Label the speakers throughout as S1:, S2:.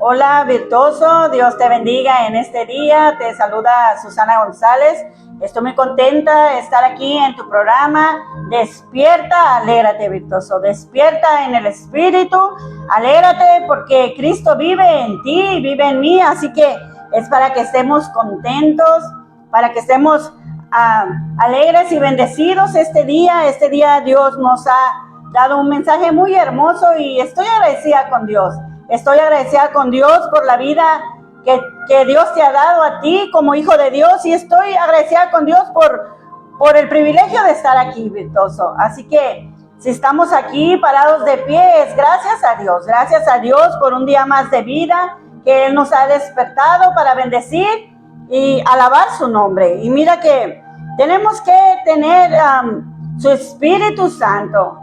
S1: Hola, virtuoso, Dios te bendiga en este día. Te saluda Susana González. Estoy muy contenta de estar aquí en tu programa. Despierta, alégrate, virtuoso. Despierta en el Espíritu. Alégrate porque Cristo vive en ti, vive en mí. Así que es para que estemos contentos, para que estemos alegres y bendecidos este día. Este día Dios nos ha dado un mensaje muy hermoso y estoy agradecida con Dios. Estoy agradecida con Dios por la vida que Dios te ha dado a ti como hijo de Dios, y estoy agradecida con Dios por el privilegio de estar aquí, virtuoso. Así que si estamos aquí parados de pie, es gracias a Dios por un día más de vida que Él nos ha despertado para bendecir y alabar su nombre. Y mira que tenemos que tener su Espíritu Santo.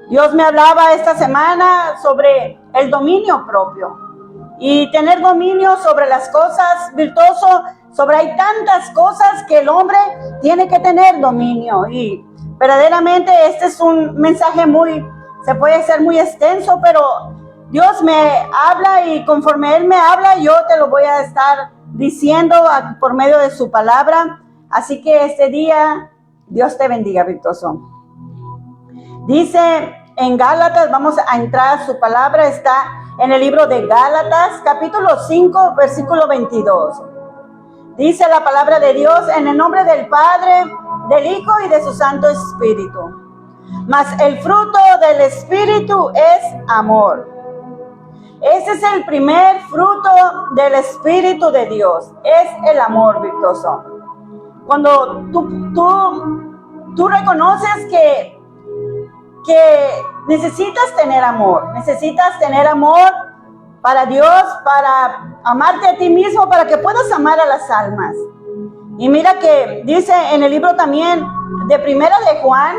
S1: Dios me hablaba esta semana sobre el dominio propio y tener dominio sobre las cosas, virtuoso. Hay tantas cosas que el hombre tiene que tener dominio, y verdaderamente este es un mensaje se puede ser muy extenso, pero Dios me habla y conforme Él me habla, yo te lo voy a estar diciendo por medio de su palabra. Así que este día, Dios te bendiga, virtuoso. Dice en Gálatas, vamos a entrar a su palabra, está en el libro de Gálatas, capítulo 5, versículo 22. Dice la palabra de Dios: en el nombre del Padre, del Hijo y de su Santo Espíritu. Mas el fruto del Espíritu es amor. Ese es el primer fruto del Espíritu de Dios, es el amor, virtuoso. Cuando tú reconoces que necesitas tener amor para Dios, para amarte a ti mismo, para que puedas amar a las almas. Y mira que dice en el libro también de Primera de Juan,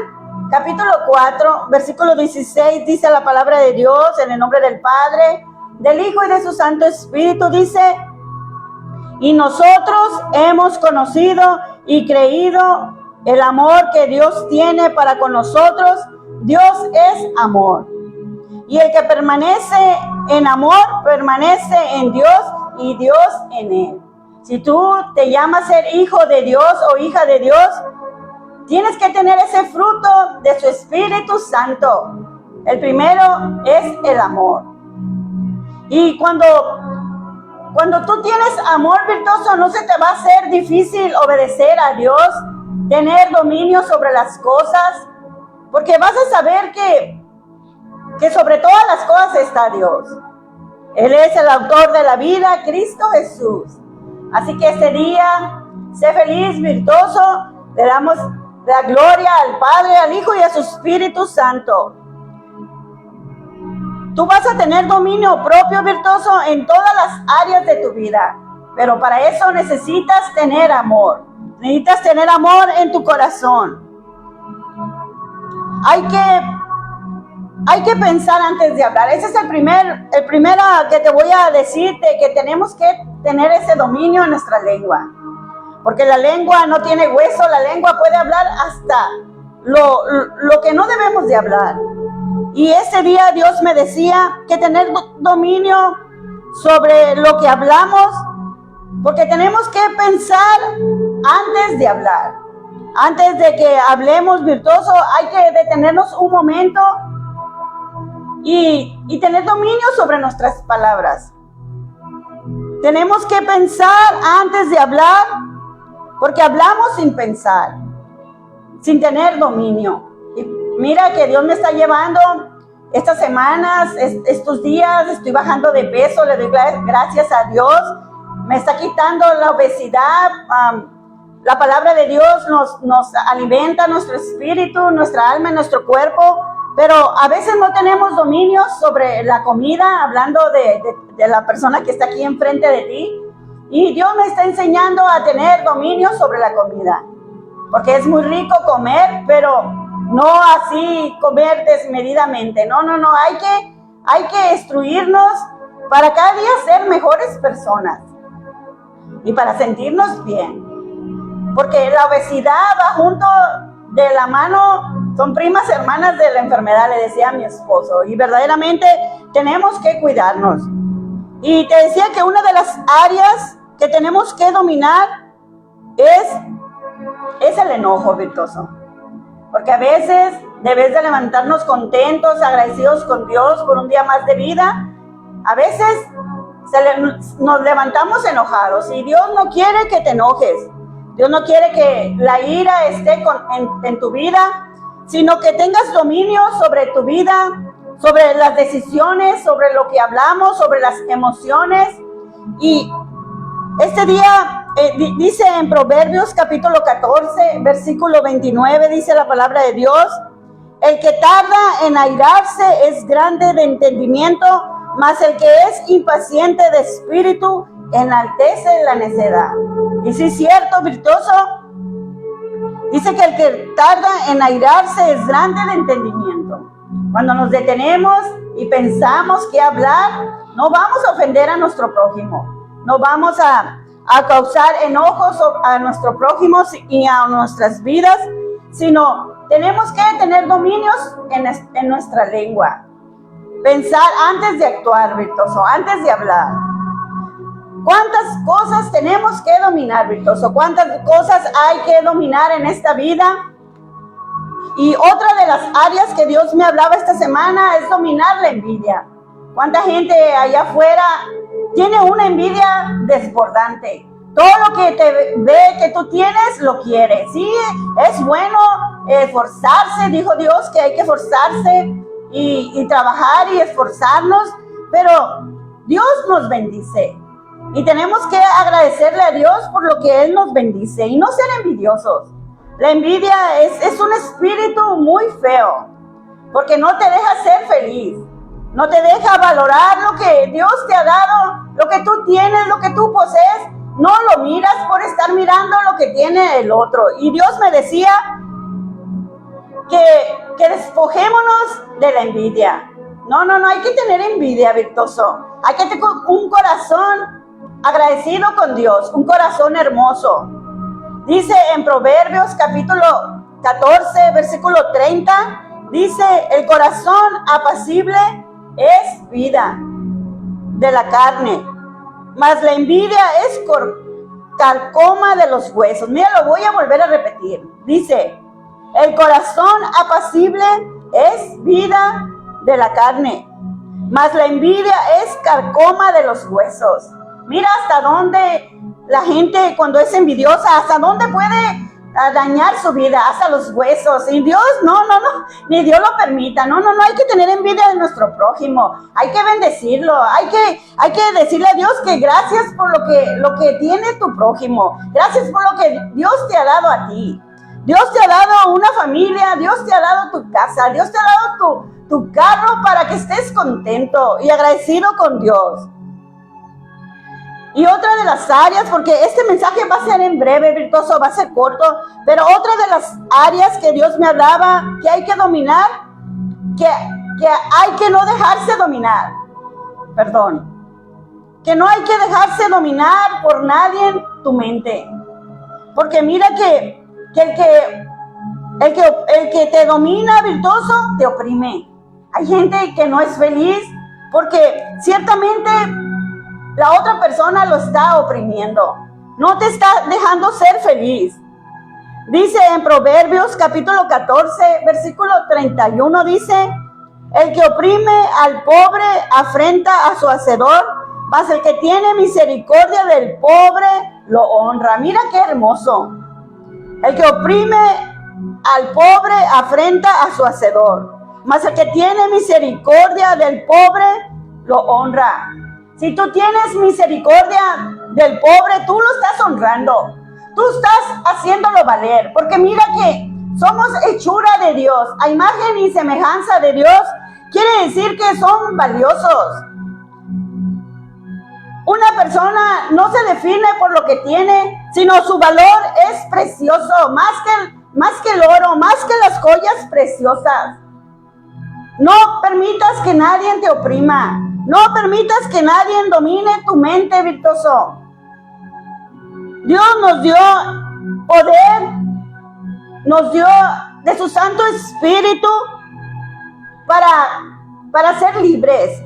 S1: capítulo 4, versículo 16, dice la palabra de Dios: en el nombre del Padre, del Hijo y de su Santo Espíritu, dice: y nosotros hemos conocido y creído el amor que Dios tiene para con nosotros. Dios es amor, y el que permanece en amor permanece en Dios y Dios en él. Si tú te llamas ser hijo de Dios o hija de Dios, tienes que tener ese fruto de su Espíritu Santo. El primero es el amor. Y cuando tú tienes amor, virtuoso, no se te va a hacer difícil obedecer a Dios, tener dominio sobre las cosas, porque vas a saber que sobre todas las cosas está Dios. Él es el autor de la vida, Cristo Jesús. Así que este día, sé feliz, virtuoso. Le damos la gloria al Padre, al Hijo y a su Espíritu Santo. Tú vas a tener dominio propio, virtuoso, en todas las áreas de tu vida. Pero para eso necesitas tener amor. Necesitas tener amor en tu corazón. Hay que pensar antes de hablar. Ese es el primero que te voy a decirte, que tenemos que tener ese dominio en nuestra lengua. Porque la lengua no tiene hueso, la lengua puede hablar hasta lo que no debemos de hablar. Y ese día Dios me decía que tener dominio sobre lo que hablamos, porque tenemos que pensar antes de hablar. Antes de que hablemos, virtuoso, hay que detenernos un momento y tener dominio sobre nuestras palabras. Tenemos que pensar antes de hablar, porque hablamos sin pensar, sin tener dominio. Y mira que Dios me está llevando estas semanas, estos días, estoy bajando de peso, le doy gracias a Dios. Me está quitando la obesidad. La palabra de Dios nos alimenta nuestro espíritu, nuestra alma, nuestro cuerpo, pero a veces no tenemos dominio sobre la comida, hablando de la persona que está aquí enfrente de ti. Y Dios me está enseñando a tener dominio sobre la comida, porque es muy rico comer, pero no así comer desmedidamente. No, hay que instruirnos para cada día ser mejores personas y para sentirnos bien. Porque la obesidad va junto de la mano, son primas hermanas de la enfermedad, le decía a mi esposo. Y verdaderamente tenemos que cuidarnos. Y te decía que una de las áreas que tenemos que dominar es el enojo, virtuoso. Porque a veces, de vez de levantarnos contentos, agradecidos con Dios por un día más de vida, a veces nos levantamos enojados. Y Dios no quiere que te enojes. Dios no quiere que la ira esté en tu vida, sino que tengas dominio sobre tu vida, sobre las decisiones, sobre lo que hablamos, sobre las emociones. Y este día dice en Proverbios capítulo 14, versículo 29, dice la palabra de Dios: el que tarda en airarse es grande de entendimiento, mas el que es impaciente de espíritu enaltece la necedad. Y si es cierto, virtuoso, dice que el que tarda en airarse es grande de entendimiento. Cuando nos detenemos y pensamos qué hablar, no vamos a ofender a nuestro prójimo, no vamos a causar enojos a nuestro prójimo y a nuestras vidas, sino tenemos que tener dominios en nuestra lengua. Pensar antes de actuar, virtuoso, antes de hablar. ¿Cuántas cosas tenemos que dominar, virtuoso? ¿Cuántas cosas hay que dominar en esta vida? Y otra de las áreas que Dios me hablaba esta semana es dominar la envidia. ¿Cuánta gente allá afuera tiene una envidia desbordante? Todo lo que te ve que tú tienes, lo quiere. Sí, es bueno esforzarse, dijo Dios que hay que esforzarse y trabajar y esforzarnos, pero Dios nos bendice. Y tenemos que agradecerle a Dios por lo que Él nos bendice y no ser envidiosos. La envidia es un espíritu muy feo, porque no te deja ser feliz, no te deja valorar lo que Dios te ha dado, lo que tú tienes, lo que tú posees. No lo miras por estar mirando lo que tiene el otro. Y Dios me decía que despojémonos de la envidia. No, hay que tener envidia, virtuoso. Hay que tener un corazón agradecido con Dios, un corazón hermoso. Dice en Proverbios capítulo 14, versículo 30, dice: el corazón apacible es vida de la carne, mas la envidia es carcoma de los huesos. Mira, lo voy a volver a repetir. Dice: el corazón apacible es vida de la carne, mas la envidia es carcoma de los huesos. Mira hasta dónde la gente, cuando es envidiosa, hasta dónde puede dañar su vida, hasta los huesos. Y Dios, no, ni Dios lo permita. No, hay que tener envidia de nuestro prójimo. Hay que bendecirlo. Hay que decirle a Dios que gracias por lo que tiene tu prójimo. Gracias por lo que Dios te ha dado a ti. Dios te ha dado una familia, Dios te ha dado tu casa, Dios te ha dado tu carro para que estés contento y agradecido con Dios. Y otra de las áreas, porque este mensaje va a ser en breve, virtuoso, va a ser corto, pero otra de las áreas que Dios me hablaba, que hay que dominar, que hay que no dejarse dominar, que no hay que dejarse dominar por nadie en tu mente. Porque mira que el que te domina, virtuoso, te oprime. Hay gente que no es feliz porque ciertamente la otra persona lo está oprimiendo. No te está dejando ser feliz. Dice en Proverbios capítulo 14, versículo 31, dice: el que oprime al pobre afrenta a su hacedor, mas el que tiene misericordia del pobre lo honra. Mira qué hermoso. El que oprime al pobre afrenta a su hacedor, mas el que tiene misericordia del pobre lo honra. Si tú tienes misericordia del pobre, tú lo estás honrando. Tú estás haciéndolo valer. Porque mira que somos hechura de Dios, a imagen y semejanza de Dios. Quiere decir que son valiosos. Una persona no se define por lo que tiene, sino su valor es precioso, más que el oro, más que las joyas preciosas. No permitas que nadie te oprima. No permitas que nadie domine tu mente, virtuoso. Dios nos dio poder, nos dio de su Santo Espíritu para ser libres.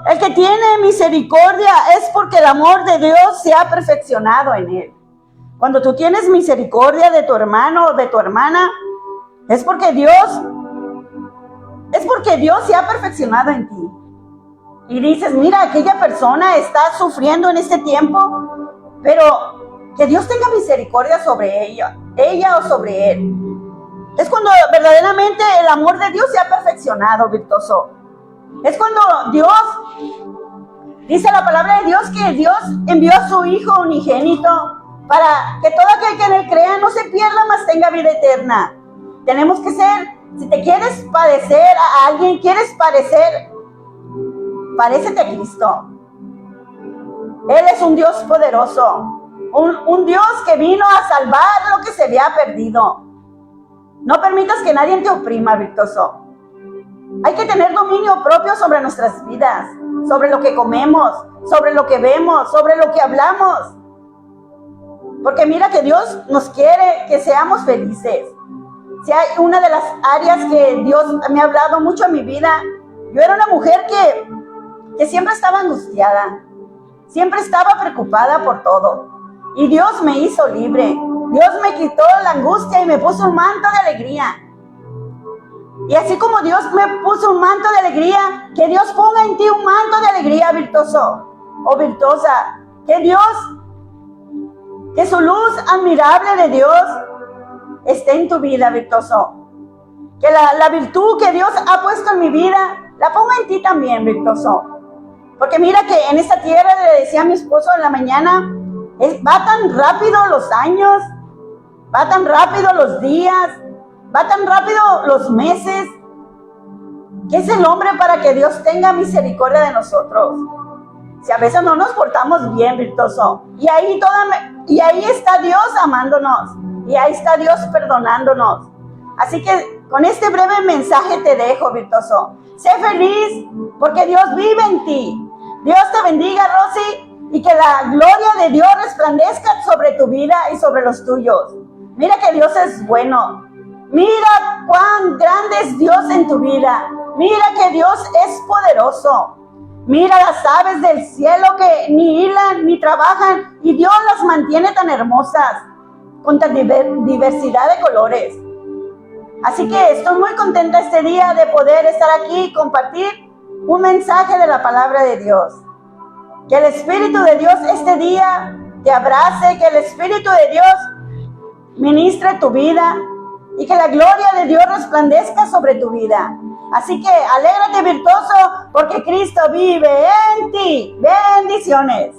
S1: El que tiene misericordia es porque el amor de Dios se ha perfeccionado en él. Cuando tú tienes misericordia de tu hermano o de tu hermana, es porque Dios se ha perfeccionado en ti. Y dices, mira, aquella persona está sufriendo en este tiempo, pero que Dios tenga misericordia sobre ella o sobre él. Es cuando verdaderamente el amor de Dios se ha perfeccionado, virtuoso. Es cuando Dios, dice la palabra de Dios, que Dios envió a su Hijo unigénito para que todo aquel que en él crea no se pierda, mas tenga vida eterna. Tenemos que ser, si te quieres parecer a alguien, parécete a Cristo. Él es un Dios poderoso, un Dios que vino a salvar lo que se había perdido. No permitas que nadie te oprima, virtuoso. Hay que tener dominio propio sobre nuestras vidas, sobre lo que comemos, sobre lo que vemos, sobre lo que hablamos. Porque mira que Dios nos quiere que seamos felices. Si hay una de las áreas que Dios me ha hablado mucho en mi vida, yo era una mujer que siempre estaba angustiada, siempre estaba preocupada por todo. Y Dios me hizo libre. Dios me quitó la angustia y me puso un manto de alegría. Y así como Dios me puso un manto de alegría, que Dios ponga en ti un manto de alegría, virtuoso o virtuosa. Que su luz admirable de Dios esté en tu vida, virtuoso. Que la virtud que Dios ha puesto en mi vida, la ponga en ti también, virtuoso. Porque mira que en esta tierra, le decía a mi esposo en la mañana, va tan rápido los años, va tan rápido los días, va tan rápido los meses. ¿Qué es el hombre para que Dios tenga misericordia de nosotros? Si a veces no nos portamos bien, virtuoso. Y ahí está Dios amándonos. Y ahí está Dios perdonándonos. Así que con este breve mensaje te dejo, virtuoso. Sé feliz porque Dios vive en ti. Dios te bendiga, Rosy. Y que la gloria de Dios resplandezca sobre tu vida y sobre los tuyos. Mira que Dios es bueno. Mira cuán grande es Dios en tu vida. Mira que Dios es poderoso. Mira las aves del cielo que ni hilan ni trabajan y Dios las mantiene tan hermosas, con tan diversidad de colores. Así que estoy muy contenta este día de poder estar aquí y compartir un mensaje de la palabra de Dios. Que el Espíritu de Dios este día te abrace, que el Espíritu de Dios ministre tu vida y que la gloria de Dios resplandezca sobre tu vida. Así que alégrate, virtuoso, porque Cristo vive en ti. Bendiciones.